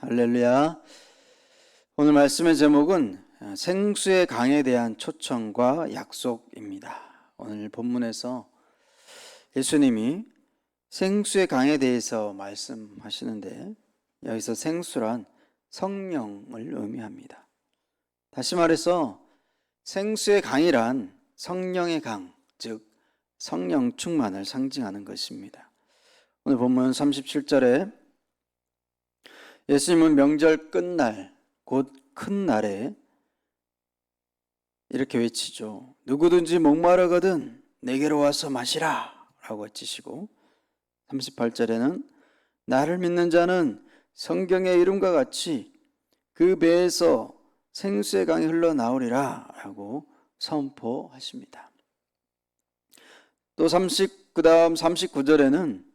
할렐루야. 오늘 말씀의 제목은 생수의 강에 대한 초청과 약속입니다. 오늘 본문에서 예수님이 생수의 강에 대해서 말씀하시는데 여기서 생수란 성령을 의미합니다. 다시 말해서 생수의 강이란 성령의 강, 즉 성령 충만을 상징하는 것입니다. 오늘 본문 37절에 예수님은 명절 끝날, 곧 큰 날에 이렇게 외치죠. 누구든지 목마르거든 내게로 와서 마시라 라고 외치시고, 38절에는 나를 믿는 자는 성경의 이름과 같이 그 배에서 생수의 강이 흘러나오리라 라고 선포하십니다. 또 그 다음 39절에는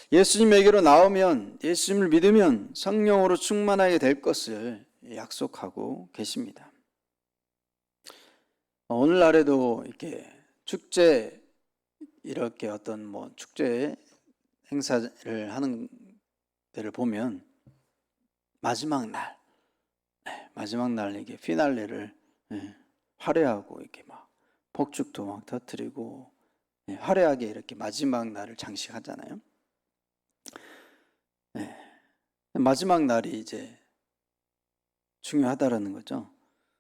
예수님에게로 나오면, 예수님을 믿으면 성령으로 충만하게 될 것을 약속하고 계십니다. 오늘날에도 이렇게 축제, 이렇게 어떤 축제 행사를 하는 데를 보면 마지막 날 이게 피날레를 화려하고 이렇게 막 폭죽도 막 터뜨리고 화려하게 이렇게 마지막 날을 장식하잖아요. 마지막 날이 이제 중요하다라는 거죠.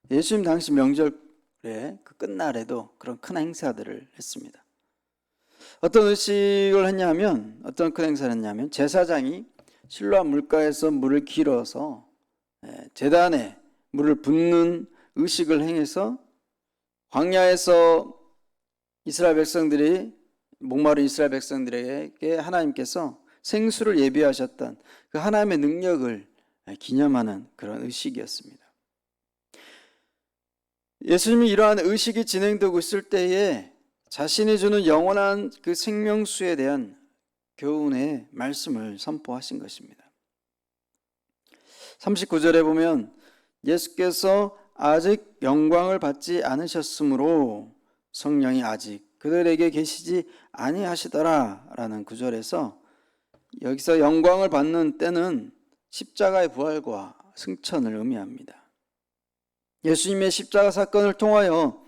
예수님 당시 명절에 그 끝날에도 그런 큰 행사들을 했습니다. 어떤 의식을 했냐면, 어떤 큰 행사를 했냐면, 제사장이 실로암 물가에서 물을 길어서 제단에 물을 붓는 의식을 행해서 광야에서 이스라엘 백성들이, 목마른 이스라엘 백성들에게 하나님께서 생수를 예비하셨던 그 하나님의 능력을 기념하는 그런 의식이었습니다. 예수님이 이러한 의식이 진행되고 있을 때에 자신이 주는 영원한 그 생명수에 대한 교훈의 말씀을 선포하신 것입니다. 39절에 보면 예수께서 아직 영광을 받지 않으셨으므로 성령이 아직 그들에게 계시지 아니하시더라 라는 구절에서, 여기서 영광을 받는 때는 십자가의 부활과 승천을 의미합니다. 예수님의 십자가 사건을 통하여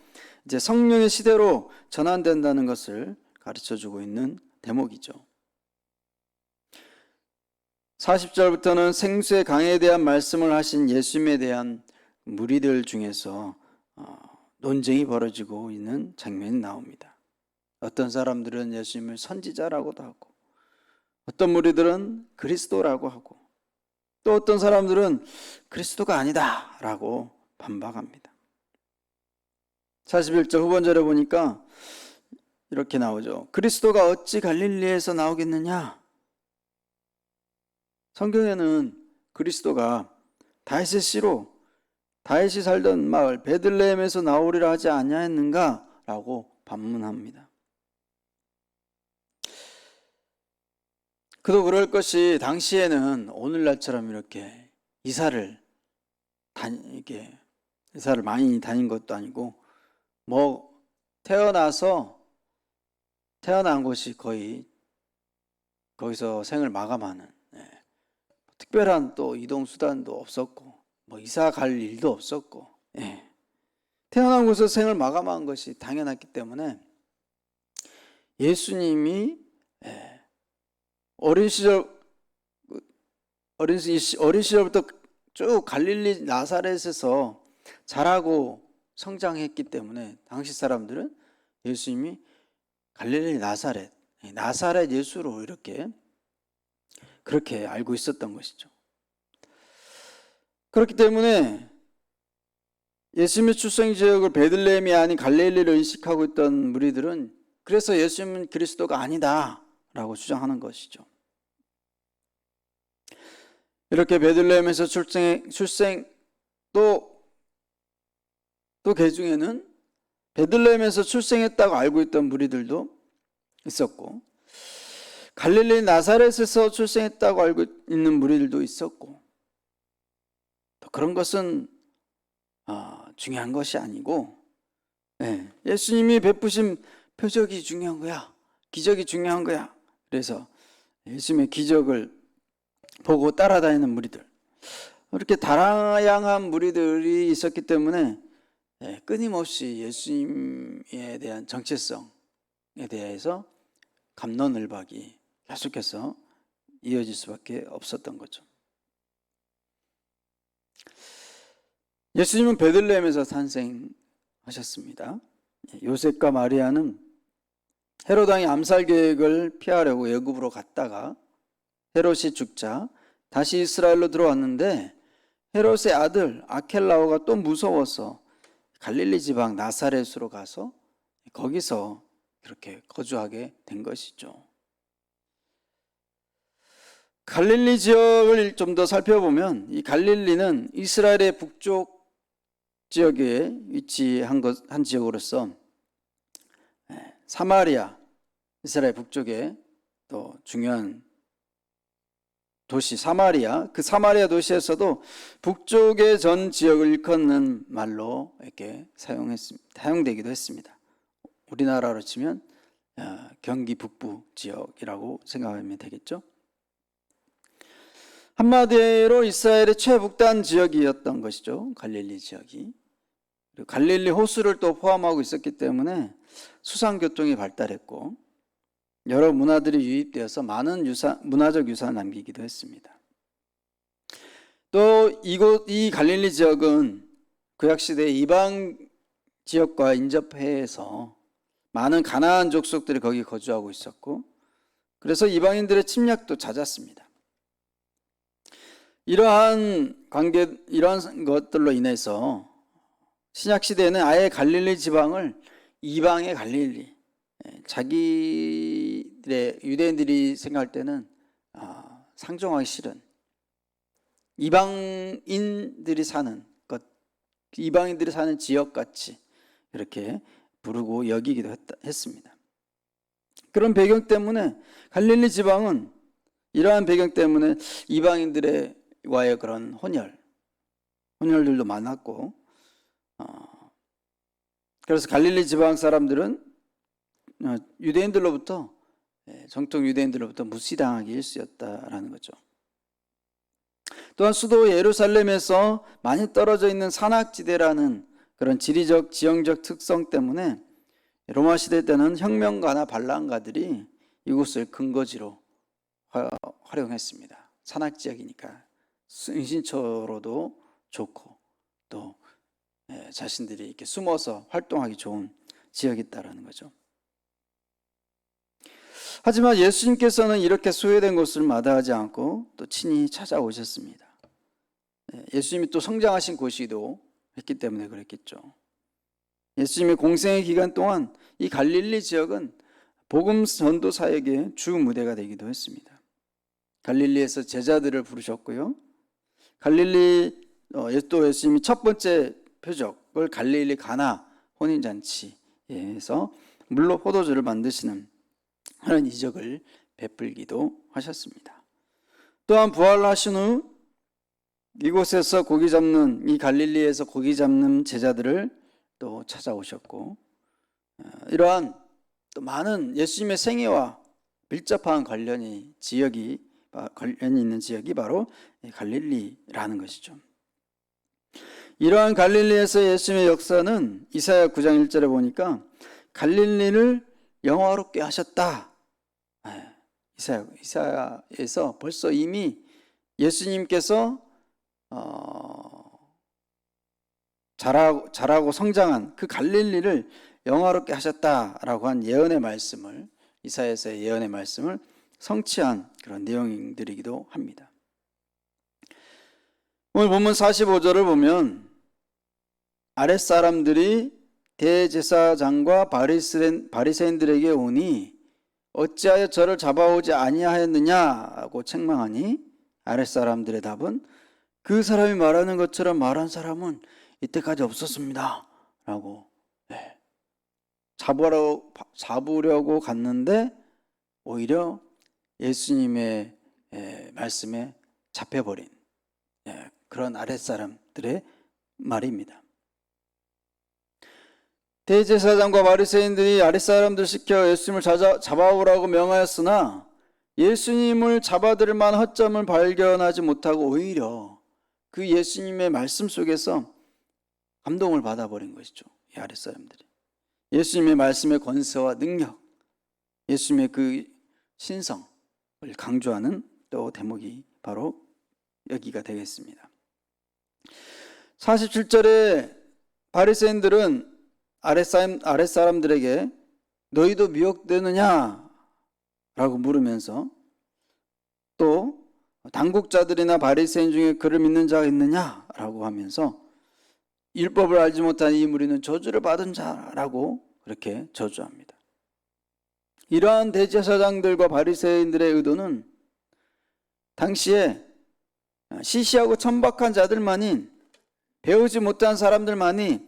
이제 성령의 시대로 전환된다는 것을 가르쳐주고 있는 대목이죠. 40절부터는 생수의 강에 대한 말씀을 하신 예수님에 대한 무리들 중에서 논쟁이 벌어지고 있는 장면이 나옵니다. 어떤 사람들은 예수님을 선지자라고도 하고, 어떤 무리들은 그리스도라고 하고, 또 어떤 사람들은 그리스도가 아니다 라고 반박합니다. 41절 후반절에 보니까 이렇게 나오죠. 그리스도가 어찌 갈릴리에서 나오겠느냐? 성경에는 그리스도가 다윗의 씨로 다윗이 살던 마을 베들레헴에서 나오리라 하지 아니하였는가? 라고 반문합니다. 그도 그럴 것이, 당시에는 오늘날처럼 이렇게 이사를 많이 다닌 것도 아니고, 태어난 곳이 거의 거기서 생을 마감하는, 특별한 또 이동 수단도 없었고, 이사 갈 일도 없었고, 태어난 곳에서 생을 마감한 것이 당연했기 때문에 예수님이 어린 시절부터 쭉 갈릴리 나사렛에서 자라고 성장했기 때문에 당시 사람들은 예수님이 갈릴리 나사렛 예수로 그렇게 알고 있었던 것이죠. 그렇기 때문에 예수님의 출생 지역을 베들레헴이 아닌 갈릴리를 의식하고 있던 무리들은 그래서 예수님은 그리스도가 아니다 라고 주장하는 것이죠. 이렇게 베들레헴에서 또 그 중에는 베들레헴에서 출생했다고 알고 있던 무리들도 있었고, 갈릴리 나사렛에서 출생했다고 알고 있는 무리들도 있었고, 또 그런 것은 중요한 것이 아니고, 예수님이 베푸신 표적이 중요한 거야. 기적이 중요한 거야. 그래서 예수님의 기적을 보고 따라다니는 무리들, 그렇게 다양한 무리들이 있었기 때문에 끊임없이 예수님에 대한 정체성에 대해서 갑론을박이 계속해서 이어질 수밖에 없었던 거죠. 예수님은 베들레헴에서 탄생하셨습니다. 요셉과 마리아는 헤롯 왕의 암살 계획을 피하려고 애굽으로 갔다가 헤롯이 죽자 다시 이스라엘로 들어왔는데 헤롯의 아들 아켈라오가 또 무서워서 갈릴리 지방 나사렛으로 가서 거기서 그렇게 거주하게 된 것이죠. 갈릴리 지역을 좀 더 살펴보면 이 갈릴리는 이스라엘의 북쪽 지역에 위치한 한 지역으로서 사마리아, 이스라엘 북쪽에 또 중요한 도시 사마리아, 그 사마리아 도시에서도 북쪽의 전 지역을 일컫는 말로 이렇게 사용되기도 했습니다. 우리나라로 치면 경기 북부 지역이라고 생각하면 되겠죠. 한마디로 이스라엘의 최북단 지역이었던 것이죠. 갈릴리 지역이. 그리고 갈릴리 호수를 또 포함하고 있었기 때문에 수상교통이 발달했고 여러 문화들이 유입되어서 많은 문화적 유산을 남기기도 했습니다. 또 이 갈릴리 지역은 구약시대 이방 지역과 인접해서 많은 가나안 족속들이 거기 거주하고 있었고 그래서 이방인들의 침략도 잦았습니다. 이러한 것들로 인해서 신약시대에는 아예 갈릴리 지방을 이방의 갈릴리, 자기들의 유대인들이 생각할 때는 상종하기 싫은 이방인들이 사는 것, 이방인들이 사는 지역같이 이렇게 부르고 여기기도 했습니다. 그런 배경 때문에 갈릴리 지방은 이러한 배경 때문에 이방인들과의 그런 혼혈들도 많았고 그래서 갈릴리 지방 사람들은 유대인들로부터 정통 유대인들로부터 무시당하기 일쑤였다라는 거죠. 또한 수도 예루살렘에서 많이 떨어져 있는 산악지대라는 그런 지리적 지형적 특성 때문에 로마 시대 때는 혁명가나 반란가들이 이곳을 근거지로 활용했습니다. 산악지역이니까 은신처로도 좋고 또 자신들이 이렇게 숨어서 활동하기 좋은 지역이었다라는 거죠. 하지만 예수님께서는 이렇게 소외된 곳을 마다하지 않고 또 친히 찾아오셨습니다. 예수님이 또 성장하신 곳이기도 했기 때문에 그랬겠죠. 예수님의 공생의 기간 동안 이 갈릴리 지역은 복음 전도 사역의 주 무대가 되기도 했습니다. 갈릴리에서 제자들을 부르셨고요. 또 예수님이 첫 번째 표적을 갈릴리 가나 혼인잔치에서 물로 포도주를 만드시는 하는 이적을 베풀기도 하셨습니다. 또한 부활하신 후 이곳에서 이 갈릴리에서 고기 잡는 제자들을 또 찾아오셨고 이러한 또 많은 예수님의 생애와 밀접한 관련이 있는 지역이 바로 갈릴리라는 것이죠. 이러한 갈릴리에서 예수님의 역사는 이사야 9장 1절에 보니까 갈릴리를 영화롭게 하셨다. 이사야에서 벌써 이미 예수님께서 자라고 성장한 그 갈릴리를 영화롭게 하셨다라고 한 예언의 말씀을 이사야서의 예언의 말씀을 성취한 그런 내용들이기도 합니다. 오늘 본문 45절을 보면 아랫사람들이 대제사장과 바리새인들에게 오니 어찌하여 저를 잡아오지 아니하였느냐고 책망하니 아랫사람들의 답은 그 사람이 말하는 것처럼 말한 사람은 이때까지 없었습니다 라고 잡으려고 갔는데 오히려 예수님의 말씀에 잡혀버린 그런 아랫사람들의 말입니다. 대제사장과 바리새인들이 아랫사람들 시켜 예수님을 잡아오라고 명하였으나 예수님을 잡아들일 만한 허점을 발견하지 못하고 오히려 그 예수님의 말씀 속에서 감동을 받아버린 것이죠. 이 아랫사람들이. 예수님의 말씀의 권세와 능력, 예수님의 그 신성을 강조하는 또 대목이 바로 여기가 되겠습니다. 47절에 바리새인들은 아랫사람들에게 너희도 미혹되느냐? 라고 물으면서 또 당국자들이나 바리새인 중에 그를 믿는 자가 있느냐? 라고 하면서 율법을 알지 못한 이 무리는 저주를 받은 자라고 그렇게 저주합니다. 이러한 대제사장들과 바리새인들의 의도는 당시에 시시하고 천박한 자들만이, 배우지 못한 사람들만이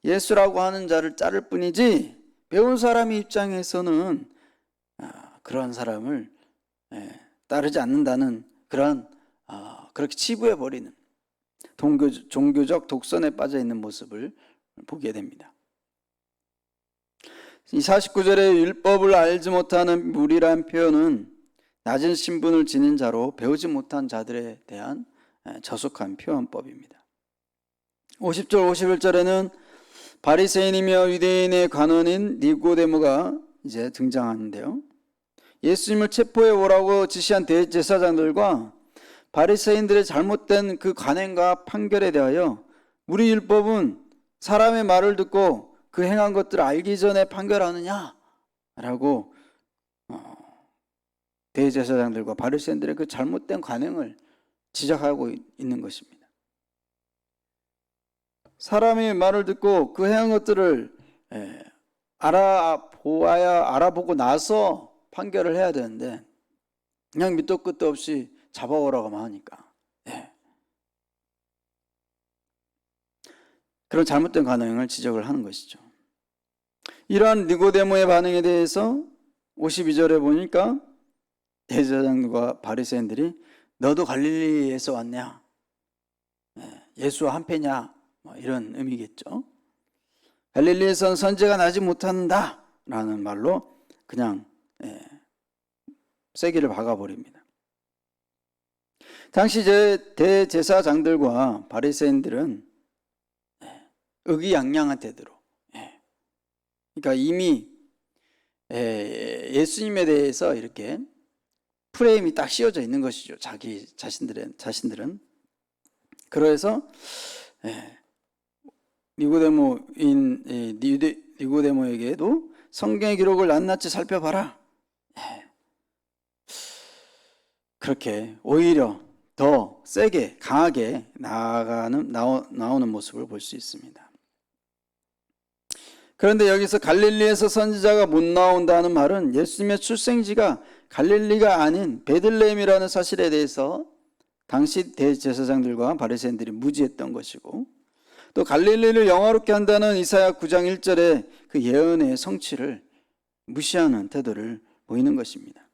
예수라고 하는 자를 자를 뿐이지, 배운 사람의 입장에서는 그런 사람을 따르지 않는다는 그런 그렇게 치부해버리는 종교적 독선에 빠져 있는 모습을 보게 됩니다. 이 49절에 율법을 알지 못하는 무리라는 표현은 낮은 신분을 지닌 자로 배우지 못한 자들에 대한 저속한 표현법입니다. 50절 51절에는 바리새인이며 유대인의 관원인 니고데모가 이제 등장하는데요. 예수님을 체포해 오라고 지시한 대제사장들과 바리새인들의 잘못된 그 관행과 판결에 대하여 우리 율법은 사람의 말을 듣고 그 행한 것들을 알기 전에 판결하느냐라고 대제사장들과 바리새인들의 그 잘못된 관행을 지적하고 있는 것입니다. 사람의 말을 듣고 그 행한 것들을 알아보고 나서 판결을 해야 되는데 그냥 밑도 끝도 없이 잡아오라고만 하니까 그런 잘못된 관행을 지적을 하는 것이죠. 이러한 니고데모의 반응에 대해서 52절에 보니까 대제사장과 바리새인들이 너도 갈릴리에서 왔냐? 예수와 한패냐? 이런 의미겠죠. 갈릴리에선 선지자가 나지 못한다 라는 말로 그냥 세기를 박아버립니다. 당시 대제사장들과 바리새인들은 의기양양한 태도로, 그러니까 이미 예수님에 대해서 이렇게 프레임이 딱 씌워져 있는 것이죠. 자기 자신들은. 그래서 니고데모에게도 성경의 기록을 낱낱이 살펴봐라. 그렇게 오히려 더 세게 강하게 나오는 모습을 볼 수 있습니다. 그런데 여기서 갈릴리에서 선지자가 못 나온다는 말은 예수님의 출생지가 갈릴리가 아닌 베들레헴이라는 사실에 대해서 당시 대제사장들과 바리새인들이 무지했던 것이고, 또 갈릴리를 영화롭게 한다는 이사야 9장 1절의 그 예언의 성취를 무시하는 태도를 보이는 것입니다.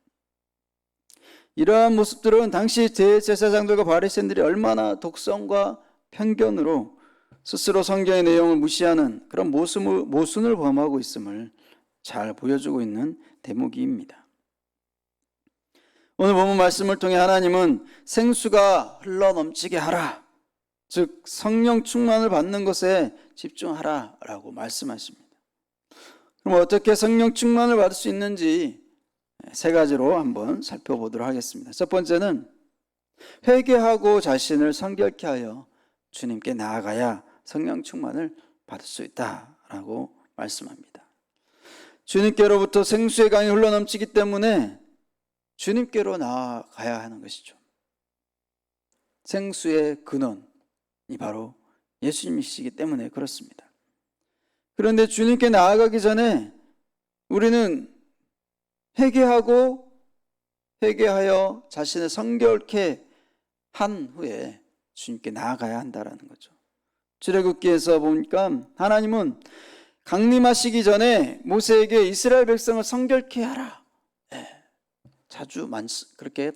이러한 모습들은 당시 대제사장들과 바리새인들이 얼마나 독선과 편견으로 스스로 성경의 내용을 무시하는 그런 모순을 범하고 있음을 잘 보여주고 있는 대목입니다. 오늘 본문 말씀을 통해 하나님은 생수가 흘러넘치게 하라, 즉 성령 충만을 받는 것에 집중하라 라고 말씀하십니다. 그럼 어떻게 성령 충만을 받을 수 있는지 세 가지로 한번 살펴보도록 하겠습니다. 첫 번째는 회개하고 자신을 성결케 하여 주님께 나아가야 성령 충만을 받을 수 있다라고 말씀합니다. 주님께로부터 생수의 강이 흘러넘치기 때문에 주님께로 나아가야 하는 것이죠. 생수의 근원이 바로 예수님이시기 때문에 그렇습니다. 그런데 주님께 나아가기 전에 우리는 회개하여 자신을 성결케 한 후에 주님께 나아가야 한다라는 거죠. 출애굽기에서 보니까 하나님은 강림하시기 전에 모세에게 이스라엘 백성을 성결케 하라, 자주 그렇게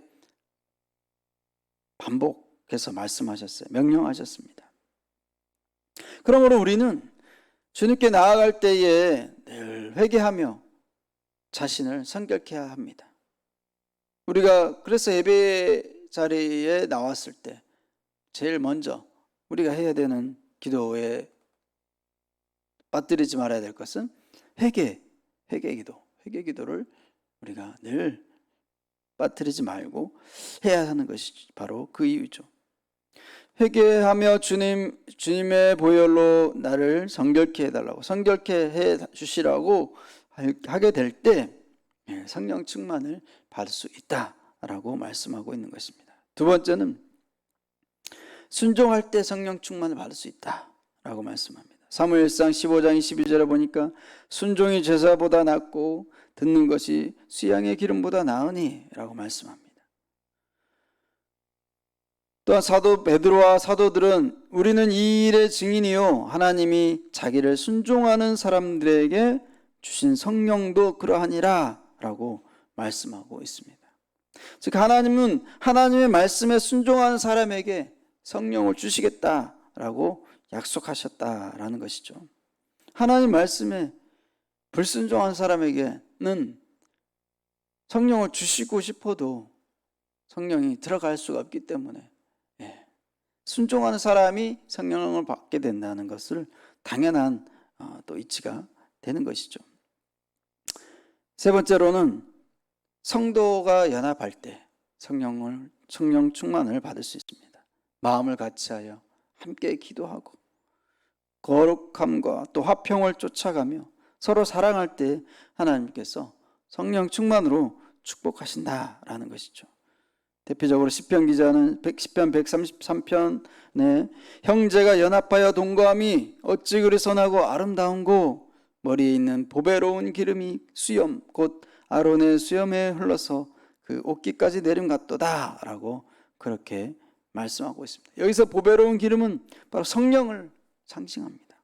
반복해서 말씀하셨어요. 명령하셨습니다. 그러므로 우리는 주님께 나아갈 때에 늘 회개하며 자신을 성결케 해야 합니다. 우리가 그래서 예배 자리에 나왔을 때 제일 먼저 우리가 해야 되는 기도에 빠뜨리지 말아야 될 것은 회개 기도를 우리가 늘 빠뜨리지 말고 해야 하는 것이 바로 그 이유죠. 회개하며 주님의 보혈로 나를 성결케 해달라고, 성결케 해 주시라고 하게 될 때 성령 충만을 받을 수 있다라고 말씀하고 있는 것입니다. 두 번째는 순종할 때 성령 충만을 받을 수 있다라고 말씀합니다. 사무엘상 15장 22절에 보니까 순종이 제사보다 낫고 듣는 것이 수양의 기름보다 나으니 라고 말씀합니다. 또한 사도 베드로와 사도들은 우리는 이 일의 증인이요 하나님이 자기를 순종하는 사람들에게 주신 성령도 그러하니라 라고 말씀하고 있습니다. 즉 하나님은 하나님의 말씀에 순종하는 사람에게 성령을 주시겠다라고 약속하셨다라는 것이죠. 하나님 말씀에 불순종한 사람에게는 성령을 주시고 싶어도 성령이 들어갈 수가 없기 때문에 순종하는 사람이 성령을 받게 된다는 것을 당연한 또 이치가 되는 것이죠. 세 번째로는 성도가 연합할 때 성령 충만을 받을 수 있습니다. 마음을 같이하여 함께 기도하고 거룩함과 또 화평을 쫓아가며 서로 사랑할 때 하나님께서 성령 충만으로 축복하신다라는 것이죠. 대표적으로 시편 기자는 시편 133편에 형제가 연합하여 동거함이 어찌 그리 선하고 아름다운고 머리에 있는 보배로운 기름이 수염 곧 아론의 수염에 흘러서 그 옷깃까지 내림 같도다 라고 그렇게 말씀하고 있습니다. 여기서 보배로운 기름은 바로 성령을 상징합니다.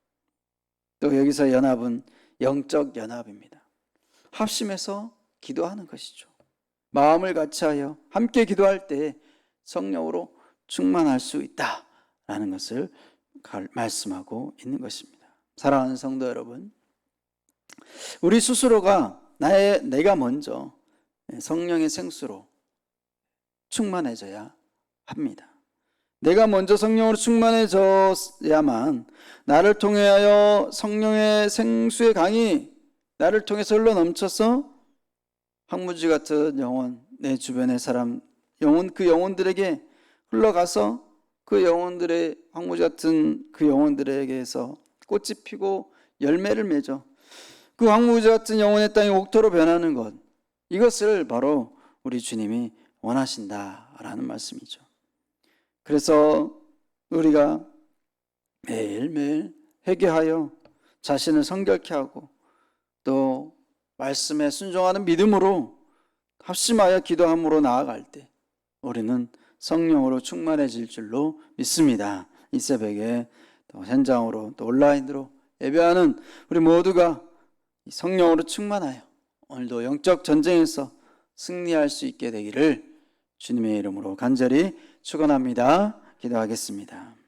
또 여기서 연합은 영적 연합입니다. 합심해서 기도하는 것이죠. 마음을 같이하여 함께 기도할 때 성령으로 충만할 수 있다라는 것을 말씀하고 있는 것입니다. 사랑하는 성도 여러분, 우리 스스로가 내가 먼저 성령의 생수로 충만해져야 합니다. 내가 먼저 성령으로 충만해져야만 나를 통하여 성령의 생수의 강이 나를 통해서 흘러넘쳐서 황무지 같은 영혼, 내 주변의 사람 그 영혼들에게 흘러가서 그 영혼들의 황무지 같은 그 영혼들에게서 꽃이 피고 열매를 맺어 그 황무지 같은 영혼의 땅이 옥토로 변하는 것, 이것을 바로 우리 주님이 원하신다라는 말씀이죠. 그래서 우리가 매일매일 회개하여 자신을 성결케 하고 또 말씀에 순종하는 믿음으로 합심하여 기도함으로 나아갈 때 우리는 성령으로 충만해질 줄로 믿습니다. 이 새벽에 또 현장으로 또 온라인으로 예배하는 우리 모두가 성령으로 충만하여 오늘도 영적 전쟁에서 승리할 수 있게 되기를 주님의 이름으로 간절히 축원합니다. 기도하겠습니다.